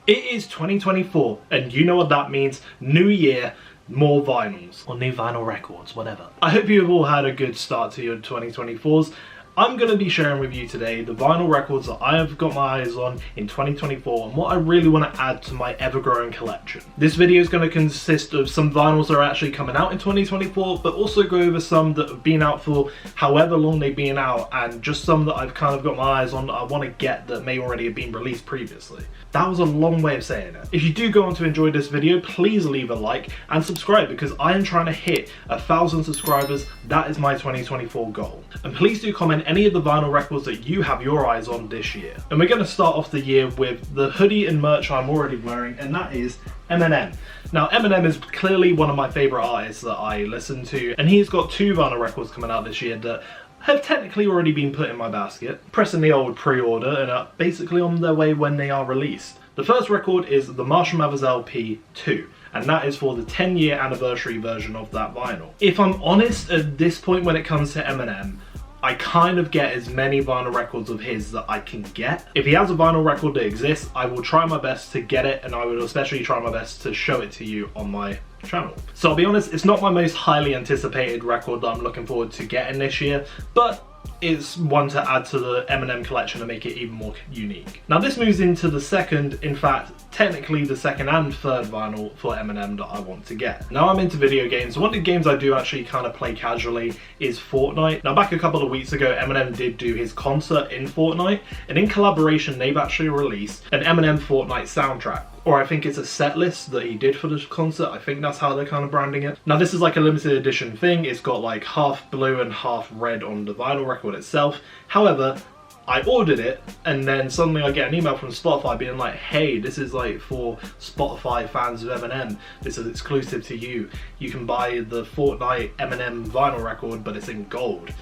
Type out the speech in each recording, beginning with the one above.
It is 2024, and you know what that means. New year, more vinyls. Or new vinyl records, whatever. I hope you have all had a good start to your 2024s. I'm going to be sharing with you today the vinyl records that I have got my eyes on in 2024 and what I really want to add to my ever-growing collection. This video is going to consist of some vinyls that are actually coming out in 2024, but also go over some that have been out for however long they've been out, and just some that I've kind of got my eyes on that I want to get that may already have been released previously. That was a long way of saying it. If you do go on to enjoy this video, please leave a like and subscribe, because I am trying to hit 1,000 subscribers. That is my 2024 goal. And please do comment any of the vinyl records that you have your eyes on this year. And we're going to start off the year with the hoodie and merch I'm already wearing, and that is Eminem. Now, Eminem is clearly one of my favourite artists that I listen to, and he's got 2 vinyl records coming out this year that have technically already been put in my basket, pressing the old pre-order, and are basically on their way when they are released. The first record is the Marshall Mathers LP 2, and that is for the 10-year anniversary version of that vinyl. If I'm honest, at this point when it comes to Eminem, I kind of get as many vinyl records of his that I can get. If he has a vinyl record that exists, I will try my best to get it, and I would especially try my best to show it to you on my channel. So I'll be honest, it's not my most highly anticipated record that I'm looking forward to getting this year, but it's one to add to the Eminem collection to make it even more unique. Now this moves into the second, in fact, technically the second and third vinyl for Eminem that I want to get. Now I'm into video games. One of the games I do actually kind of play casually is Fortnite. Now back a couple of weeks ago, Eminem did do his concert in Fortnite, and in collaboration they've actually released an Eminem Fortnite soundtrack. Or I think it's a set list that he did for the concert. I think that's how they're kind of branding it. Now this is like a limited edition thing. It's got like half blue and half red on the vinyl record itself. However, I ordered it, and then suddenly I get an email from Spotify being like, hey, this is like for Spotify fans of Eminem. This is exclusive to you. You can buy the Fortnite Eminem vinyl record, but it's in gold.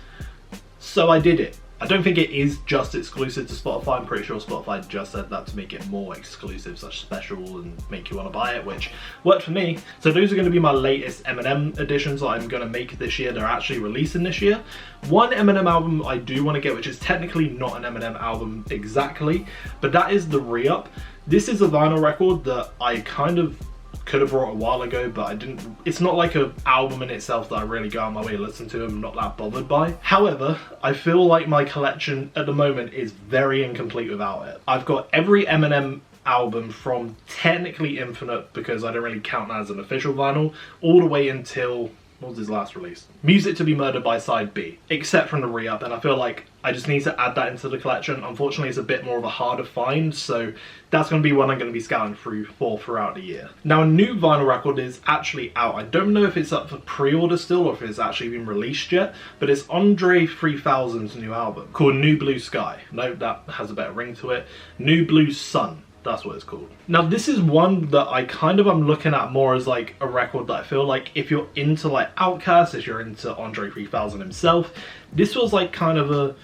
So I did it. I don't think it is just exclusive to Spotify. I'm pretty sure Spotify just said that to make it more exclusive, such special, and make you want to buy it, which worked for me. So those are going to be my latest Eminem editions that I'm going to make this year. They're actually releasing this year. One Eminem album I do want to get, which is technically not an Eminem album exactly, but that is the Re-Up. This is a vinyl record that I kind of could have brought a while ago, but I didn't. It's not like an album in itself that I really go on my way to listen to. I'm not that bothered by. However, I feel like my collection at the moment is very incomplete without it. I've got every Eminem album from technically Infinite, because I don't really count that as an official vinyl, all the way until, what was his last release? Music to be Murdered by Side B, except from the Re-Up, and I feel like I just need to add that into the collection. Unfortunately, it's a bit more of a harder find, so that's going to be one I'm going to be scouting through for throughout the year. Now, a new vinyl record is actually out. I don't know if it's up for pre-order still or if it's actually been released yet, but it's Andre 3000's new album called New Blue Sky. No, that has a better ring to it. New Blue Sun. That's what it's called. Now this is one that I kind of am looking at more as like a record that I feel like if you're into like Outkast, if you're into Andre 3000 himself, this was like kind of a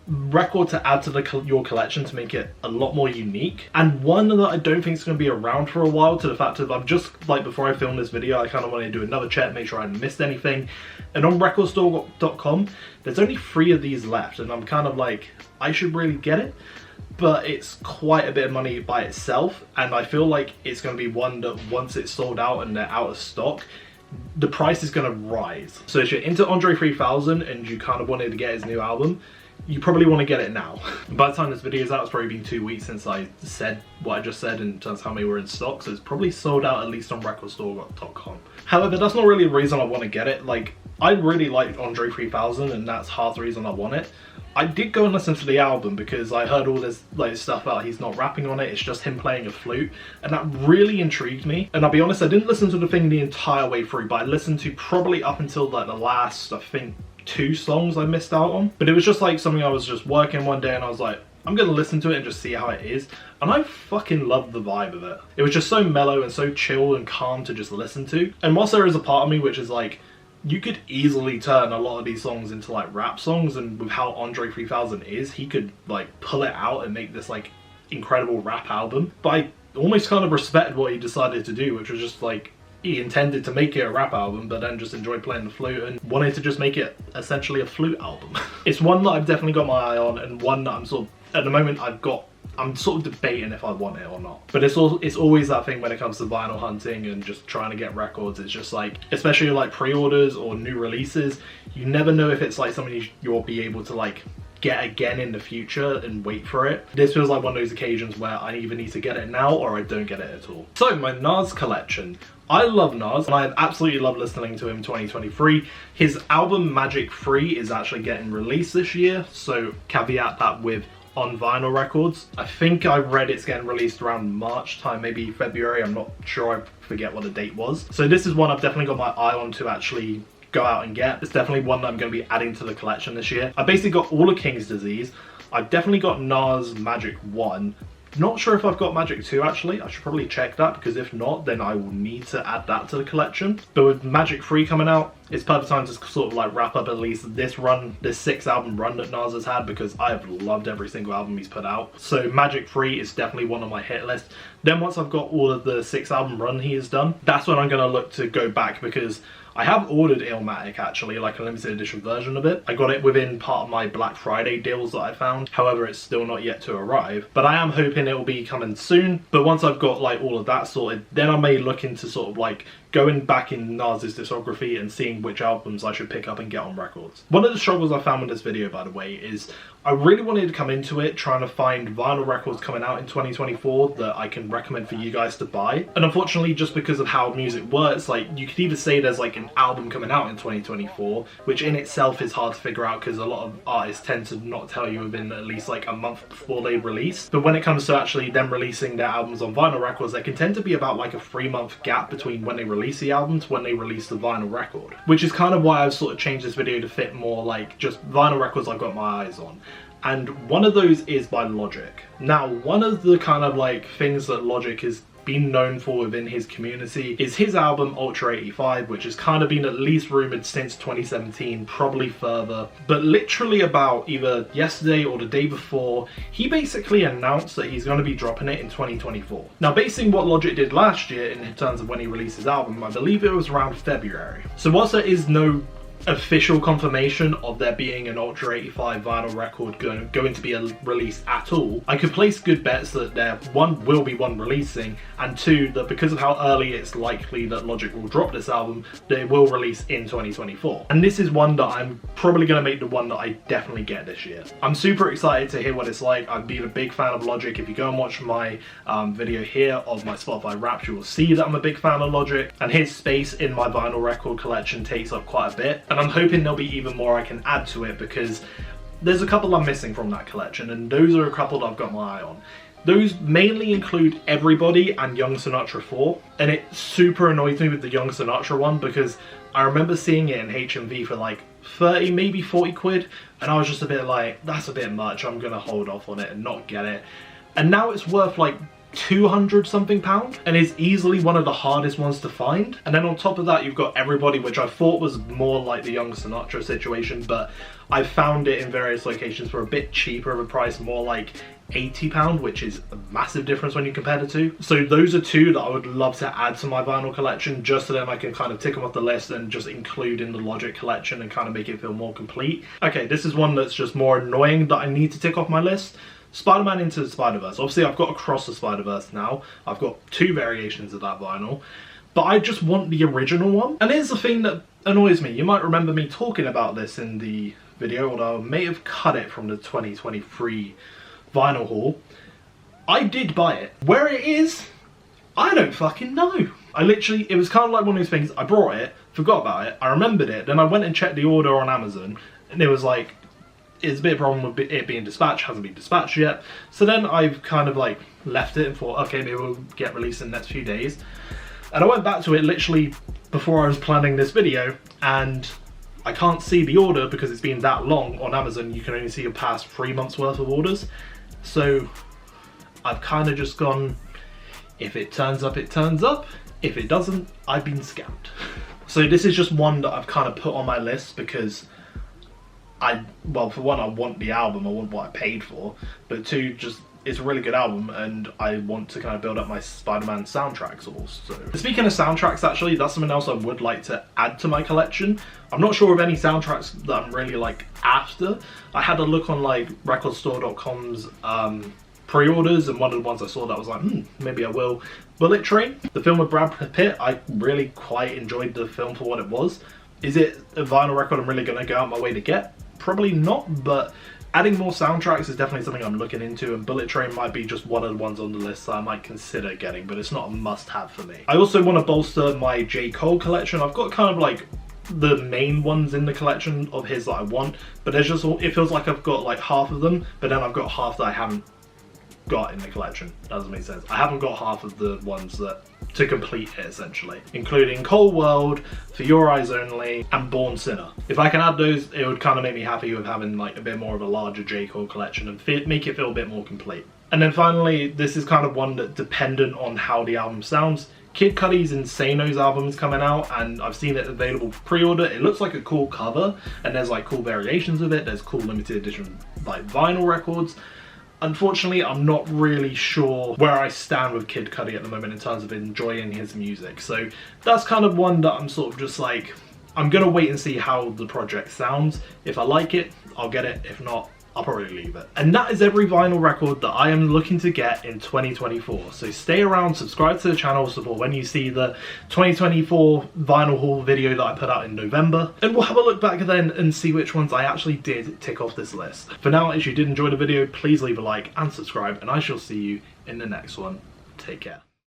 record to add to your collection to make it a lot more unique, and one that I don't think is going to be around for a while, to the fact of I'm just like, before I film this video I kind of wanted to do another check, make sure I hadn't missed anything, and on recordstore.com there's only 3 of these left, and I'm kind of like, I should really get it. But it's quite a bit of money by itself, and I feel like it's going to be one that once it's sold out and they're out of stock, the price is going to rise. So if you're into Andre 3000 and you kind of wanted to get his new album, you probably want to get it now. By the time this video is out, it's probably been 2 weeks since I said what I just said in terms of how many were in stock, so it's probably sold out at least on recordstore.com. However, that's not really the reason I want to get it. Like, I really like Andre 3000, and that's half the reason I want it. I did go and listen to the album because I heard all this like stuff about he's not rapping on it, it's just him playing a flute, and that really intrigued me. And I'll be honest, I didn't listen to the thing the entire way through, but I listened to probably up until like the last, I think, 2 songs I missed out on. But it was just like something I was just working one day and I was like, I'm gonna listen to it and just see how it is, and I fucking loved the vibe of it. It was just so mellow and so chill and calm to just listen to. And whilst there is a part of me which is like, you could easily turn a lot of these songs into like rap songs, and with how Andre 3000 is, he could like pull it out and make this like incredible rap album. But I almost kind of respected what he decided to do, which was just like, he intended to make it a rap album, but then just enjoyed playing the flute and wanted to just make it essentially a flute album. It's one that I've definitely got my eye on, and one that I'm sort of, at the moment, I've got I'm sort of debating if I want it or not. But it's always that thing when it comes to vinyl hunting and just trying to get records. It's just like, especially like pre-orders or new releases, you never know if it's like something you'll be able to like get again in the future and wait for it. This feels like one of those occasions where I either need to get it now or I don't get it at all. So my Nas collection. I love Nas and I absolutely love listening to him in 2023. His album Magic Free is actually getting released this year, so caveat that with on vinyl records. I think I read it's getting released around March time, maybe February, I'm not sure, I forget what the date was. So this is one I've definitely got my eye on to actually go out and get. It's definitely one that I'm going to be adding to the collection this year. I basically got all of King's Disease. I've definitely got Nas Magic 1. Not sure if I've got Magic 2 actually. I should probably check that, because if not, then I will need to add that to the collection. But with Magic 3 coming out, it's perfect time to sort of like wrap up at least this run, this 6 album run that Nas has had, because I have loved every single album he's put out. So Magic 3 is definitely one on my hit list. Then once I've got all of the 6 album run he has done, that's when I'm going to look to go back, because I have ordered Illmatic actually, like a limited edition version of it. I got it within part of my Black Friday deals that I found. However, it's still not yet to arrive, but I am hoping it will be coming soon. But once I've got like all of that sorted, then I may look into sort of like going back in Nas's discography and seeing which albums I should pick up and get on records. One of the struggles I found with this video, by the way, is I really wanted to come into it trying to find vinyl records coming out in 2024 that I can recommend for you guys to buy. And unfortunately, just because of how music works, like you could either say there's like an album coming out in 2024, which in itself is hard to figure out because a lot of artists tend to not tell you within at least like a month before they release. But when it comes to actually them releasing their albums on vinyl records, there can tend to be about like a 3-month gap between when they release the album to when they release the vinyl record, which is kind of why I've sort of changed this video to fit more like just vinyl records I've got my eyes on. And one of those is by Logic. Now, one of the kind of like things that Logic has been known for within his community is his album Ultra 85, which has kind of been at least rumored since 2017, probably further. But literally about either yesterday or the day before, he basically announced that he's going to be dropping it in 2024. Now, basing what Logic did last year in terms of when he released his album, I believe it was around February. So whilst there is no official confirmation of there being an Ultra 85 vinyl record going to be released at all, I could place good bets that there, one, will be one releasing, and two, that because of how early it's likely that Logic will drop this album, that it will release in 2024. And this is one that I'm probably going to make the one that I definitely get this year. I'm super excited to hear what it's like. I've been a big fan of Logic. If you go and watch my video here of my Spotify Wrapped, you will see that I'm a big fan of Logic, and his space in my vinyl record collection takes up quite a bit. And I'm hoping there'll be even more I can add to it, because there's a couple I'm missing from that collection, and those are a couple that I've got my eye on. Those mainly include Everybody and Young Sinatra 4, and it super annoys me with the Young Sinatra one, because I remember seeing it in HMV for like 30, maybe 40 quid, and I was just a bit like, that's a bit much, I'm gonna hold off on it and not get it. And now it's worth like 200 something pound, and is easily one of the hardest ones to find. And then on top of that, you've got Everybody, which I thought was more like the Young Sinatra situation, but I found it in various locations for a bit cheaper of a price, more like £80, which is a massive difference when you compare the two. So those are two that I would love to add to my vinyl collection, just so then I can kind of tick them off the list and just include in the Logic collection and kind of make it feel more complete. Okay, this is one that's just more annoying that I need to tick off my list. Spider-Man Into the Spider-Verse. Obviously, I've got Across the Spider-Verse now. I've got 2 variations of that vinyl, but I just want the original one. And here's the thing that annoys me. You might remember me talking about this in the video, although I may have cut it from the 2023 vinyl haul. I did buy it. Where it is, I don't fucking know. It was kind of like one of those things, I brought it, forgot about it, I remembered it, then I went and checked the order on Amazon, and it was like, it's a bit of a problem with it being dispatched, hasn't been dispatched yet. So then I've kind of like left it and thought, okay, maybe we'll get released in the next few days. And I went back to it literally before I was planning this video, and I can't see the order because it's been that long on Amazon. You can only see your past 3 months worth of orders. So I've kind of just gone, if it turns up, it turns up. If it doesn't, I've been scammed. So this is just one that I've kind of put on my list because well, for one, I want the album, I want what I paid for, but two, just it's a really good album and I want to kind of build up my Spider-Man soundtracks also. Speaking of soundtracks, actually, that's something else I would like to add to my collection. I'm not sure of any soundtracks that I'm really like after. I had a look on like recordstore.com's pre-orders, and one of the ones I saw that was like, maybe I will. Bullet Train, the film with Brad Pitt. I really quite enjoyed the film for what it was. Is it a vinyl record I'm really going to go out my way to get? Probably not, but adding more soundtracks is definitely something I'm looking into, and Bullet Train might be just one of the ones on the list that I might consider getting, but it's not a must-have for me. I also want to bolster my J.Cole collection. I've got kind of like the main ones in the collection of his that I want, but there's just, it feels like I've got like half of them, but then I've got half that I haven't got in the collection. That doesn't make sense. I haven't got half of the ones that to complete it, essentially, including Cold World, For Your Eyes Only, and Born Sinner. If I can add those, it would kind of make me happy with having like a bit more of a larger J. Cole collection and make it feel a bit more complete. And then finally, this is kind of one that dependent on how the album sounds. Kid Cudi's Insano's album is coming out, and I've seen it available for pre-order. It looks like a cool cover, and there's like cool variations of it. There's cool limited edition like vinyl records. Unfortunately, I'm not really sure where I stand with Kid Cudi at the moment in terms of enjoying his music. So that's kind of one that I'm sort of just like, I'm gonna wait and see how the project sounds. If I like it, I'll get it. If not, I'll probably leave it. And that is every vinyl record that I am looking to get in 2024. So stay around, subscribe to the channel so for when you see the 2024 vinyl haul video that I put out in November. And we'll have a look back then and see which ones I actually did tick off this list. For now, if you did enjoy the video, please leave a like and subscribe, and I shall see you in the next one. Take care.